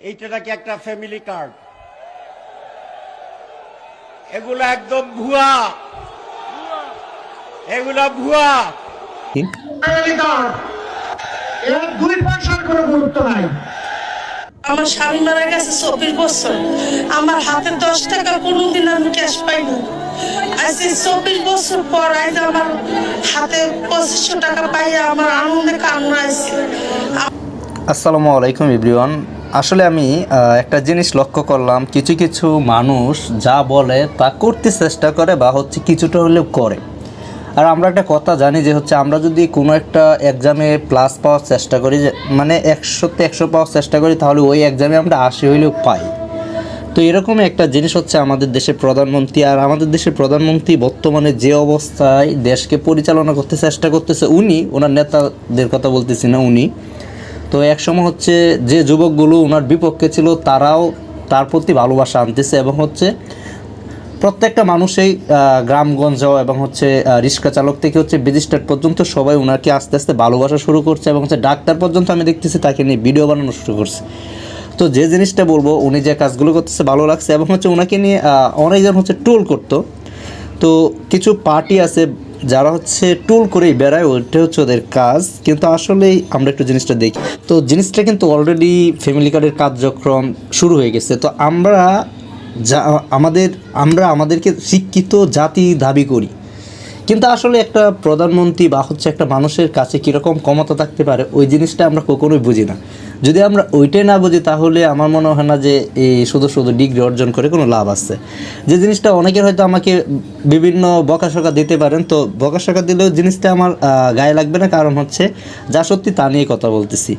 এইটা নাকি একটা ফ্যামিলি কার্ড। এগুলো একদম ভুয়া, এগুলা ভুয়া। আমার স্বামী মারা গেছে 24 বছর, আমার হাতে 10 টাকা কোনোদিন আমি ক্যাশ পাই না। আজকে 24 বছর পর আজ আমার হাতে 2500 টাকা পাইয়া আমার আনন্দে কান্না আসছে। আসসালামু আলাইকুম এভরিওয়ান। আসলে আমি একটা জিনিস লক্ষ্য করলাম, কিছু কিছু মানুষ যা বলে তা করতে চেষ্টা করে বা কিছুটা হলেও করে। আর আমরা একটা কথা জানি যে আমরা যদি কোনো একটা এক্সামে প্লাস পাওয়ার চেষ্টা করি, যে মানে 100তে 100 পাওয়ার চেষ্টা করি, তাহলে ওই এক্সামে আমরা 80 হইলেও পাই। তো এরকমই একটা জিনিস আমাদের দেশের প্রধানমন্ত্রী। আর আমাদের দেশের প্রধানমন্ত্রী বর্তমানে যে অবস্থায় দেশকে পরিচালনা করতে চেষ্টা করতেছে, ওনার নেতাদের কথা বলতেছি না, তো একসময় যে যুবকগুলো ওনার বিপক্ষে ছিল তারাও তার প্রতি ভালোবাসা আনতেছে, এবং প্রত্যেকটা মানুষই গ্রামগঞ্জ এবং রিক্সা চালক থেকে ম্যাজিস্ট্রেট পর্যন্ত সবাই ওনাকে আস্তে আস্তে ভালোবাসা শুরু করছে, এবং ডাক্তার পর্যন্ত আমি দেখতেছি তাকে নিয়ে ভিডিও বানানো শুরু করছে। তো যে জিনিসটা বলবো, উনি যে কাজগুলো করতেছে ভালো লাগছে, এবং ওনাকে নিয়ে অনেকজন ট্রোল করতো। তো কিছু পার্টি আছে যারা টুল করেই বেড়ায়, ওইটা ওদের কাজ। কিন্তু আসলেই আমরা একটু জিনিসটা দেখি, তো জিনিসটা কিন্তু অলরেডি ফ্যামিলি কার্ডের কার্যক্রম শুরু হয়ে গেছে। তো আমরা আমাদেরকে শিক্ষিত জাতি দাবি করি, কিন্তু আসলে একটা প্রধানমন্ত্রী বা একটা মানুষের কাছে কীরকম ক্ষমতা থাকতে পারে ওই জিনিসটা আমরা কখনোই বুঝি না। যদি আমরা ওইটাই না বুঝি, তাহলে আমার মনে হয় না যে এই শুধু ডিগ্রি অর্জন করে কোনো লাভ আছে। যে জিনিসটা অনেকের হয়তো আমাকে বিভিন্ন বকাশকা দিতে পারেন, তো বকাশকা দিলেও জিনিসটা আমার গায়ে লাগবে না, কারণ যা সত্যি তা নিয়ে কথা বলতেছি।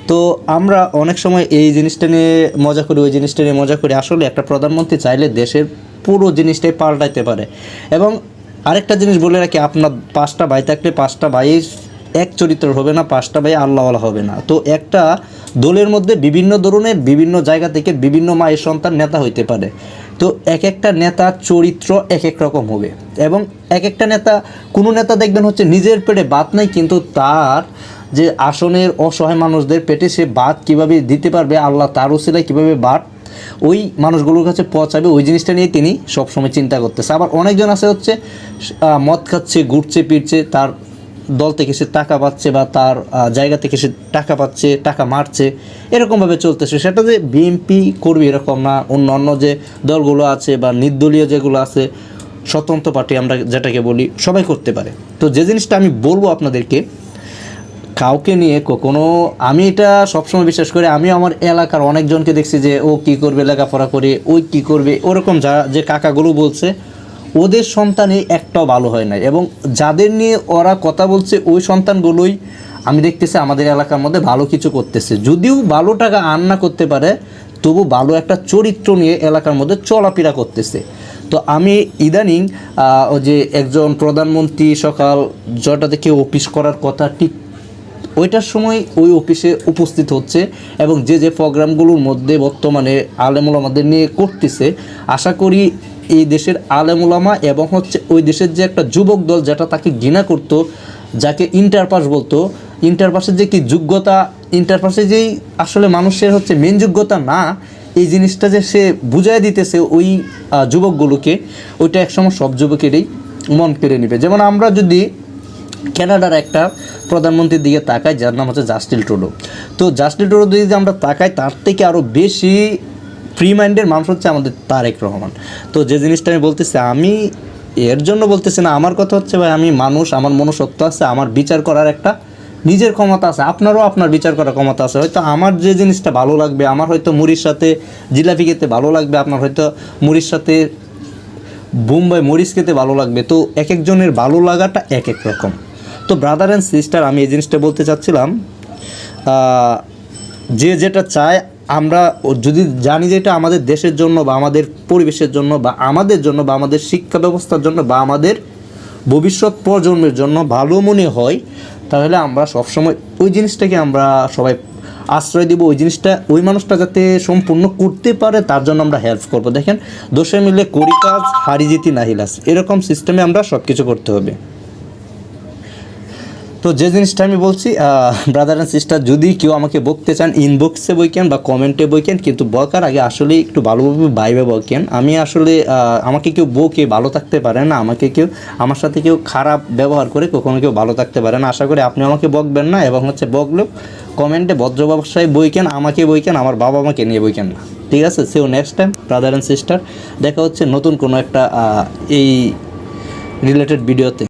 তো আমরা অনেক সময় এই জিনিসটা নিয়ে মজা করি, ওই জিনিসটা নিয়ে মজা করি। আসলে একটা প্রধানমন্ত্রী চাইলে দেশের পুরো জিনিসটাই পাল্টাইতে পারে। এবং আরেকটা জিনিস বলে রাখি, আপনার 5টা ভাই থাকলে 5টা ভাই এক চরিত্র হবে না, 5টা ভাই আল্লাহওয়ালা হবে না। তো একটা দলের মধ্যে বিভিন্ন ধরনের বিভিন্ন জায়গা থেকে বিভিন্ন মায়ের সন্তান নেতা হইতে পারে। তো এক একটা নেতার চরিত্র এক এক রকম হবে, এবং এক একটা নেতা, কোনো নেতা দেখবেন নিজের পেটে ভাত নাই, কিন্তু তার যে আসনের অসহায় মানুষদের পেটে সে ভাত কীভাবে দিতে পারবে, আল্লাহ তার উসিলায় কীভাবে ভাত ওই মানুষগুলোর কাছে পৌঁছাবে, ওই জিনিসটা নিয়ে তিনি সবসময় চিন্তা করতেছে। আবার অনেকজন আছে মদ খাচ্ছে, ঘুরছে ফিরছে, তার দল থেকে সে টাকা পাচ্ছে বা তার জায়গা থেকে সে টাকা পাচ্ছে, টাকা মারছে, এরকমভাবে চলতেছে। সেটা যে বিএনপি করবে এরকম না, অন্য যে দলগুলো আছে বা নির্দলীয় যেগুলো আছে, স্বতন্ত্র পার্টি আমরা যেটাকে বলি, সবাই করতে পারে। তো যে জিনিসটা আমি বলবো আপনাদেরকে, কাউকে নিয়ে কখনো, আমি এটা সবসময় বিশ্বাস করি, আমি আমার এলাকার অনেকজনকে দেখছি যে ও কী করবে লেখাপড়া করে, ওই কী করবে, ওরকম যে কাকাগুলো বলছে, ওদের সন্তানই একটাও ভালো হয় না। এবং যাদের নিয়ে ওরা কথা বলছে ওই সন্তানগুলোই আমি দেখতেছি আমাদের এলাকার মধ্যে ভালো কিছু করতেছে। যদিও ভালো টাকা আর্ন না করতে পারে, তবু ভালো একটা চরিত্র নিয়ে এলাকার মধ্যে চলাফেরা করতেছে। তো আমি ইদানিং যে একজন প্রধানমন্ত্রী সকাল 6টা থেকে অফিস করার কথা, ঠিক ওইটার সময় ওই অফিসে উপস্থিত হচ্ছে, এবং যে প্রোগ্রামগুলোর মধ্যে বর্তমানে আলেমুলামাদের নিয়ে করতেছে, আশা করি এই দেশের আলেমুলামা এবং ওই দেশের যে একটা যুবক দল যেটা তাকে ঘৃণা করতো, যাকে ইন্টারপাস বলতো, ইন্টারপাসের যে কি যোগ্যতা, ইন্টারপাসে যেই আসলে মানুষের মেন যোগ্যতা না, এই জিনিসটা যে সে বুঝাই দিতেছে ওই যুবকগুলোকে, ওইটা একসময় সব যুবকেরই মন কেড়ে নেবে। যেমন আমরা যদি কানাডার একটা প্রধানমন্ত্রীর দিকে তাকাই, যার নাম জাস্টিন ট্রুডো, তো জাস্টিন ট্রুডো যদি আমরা তাকাই, তার থেকে আরও বেশি ফ্রি মাইন্ডের মানুষ আমাদের তারেক রহমান। তো যে জিনিসটা আমি বলতেছি, আমি এর জন্য বলতেছি না, আমার কথা ভাই, আমি মানুষ, আমার মনুষ্যত্ব আছে, আমার বিচার করার একটা নিজের ক্ষমতা আছে, আপনারও আপনার বিচার করার ক্ষমতা আছে। হয়তো আমার যে জিনিসটা ভালো লাগবে, আমার হয়তো মুড়ির সাথে জিলাপি খেতে ভালো লাগবে, আপনার হয়তো মুড়ির সাথে বোম্বাই মরিচ খেতে ভালো লাগবে। তো এক একজনের ভালো লাগাটা এক এক রকম। তো ব্রাদার অ্যান্ড সিস্টার, আমি এই জিনিসটা বলতে চাচ্ছিলাম, যে যেটা চায়, আমরা যদি জানি যে এটা আমাদের দেশের জন্য বা আমাদের পরিবেশের জন্য বা আমাদের জন্য বা আমাদের শিক্ষা ব্যবস্থার জন্য বা আমাদের ভবিষ্যৎ প্রজন্মের জন্য ভালো মনে হয়, তাহলে আমরা সবসময় ওই জিনিসটাকে আমরা সবাই আশ্রয় দিব। ওই জিনিসটা ওই মানুষটা যাতে সম্পূর্ণ করতে পারে, তার জন্য আমরা হেল্প করবো। দেখেন, দোষে মিলে করি কাজ, হারি জিতি নাহিলাস, এরকম সিস্টেমে আমরা সব কিছু করতে হবে। তো তো যে জিনিসটা আমি বলছি ব্রাদার অ্যান্ড সিস্টার, যদি কেউ আমাকে বকতে চান ইনবক্সে বইকেন বা কমেন্টে বইকেন, কিন্তু বকার আগে আসলে একটু ভালোভাবে ভাইবে বকেন। আমি আসলে আমাকে কেউ বকে ভালো থাকতে পারে না, আমার সাথে কেউ খারাপ ব্যবহার করে কখনো কেউ ভালো থাকতে পারে না। আশা করি আপনি আমাকে বকবেন না, এবং বকলেও কমেন্টে ভদ্র ব্যবসায় বইকেন, আমাকে বইকেন, আমার বাবা মাকে নিয়ে বইকেন না, ঠিক আছে? সেও next time brother and sister, দেখা হচ্ছে নতুন কোনো একটা এই রিলেটেড ভিডিওতে।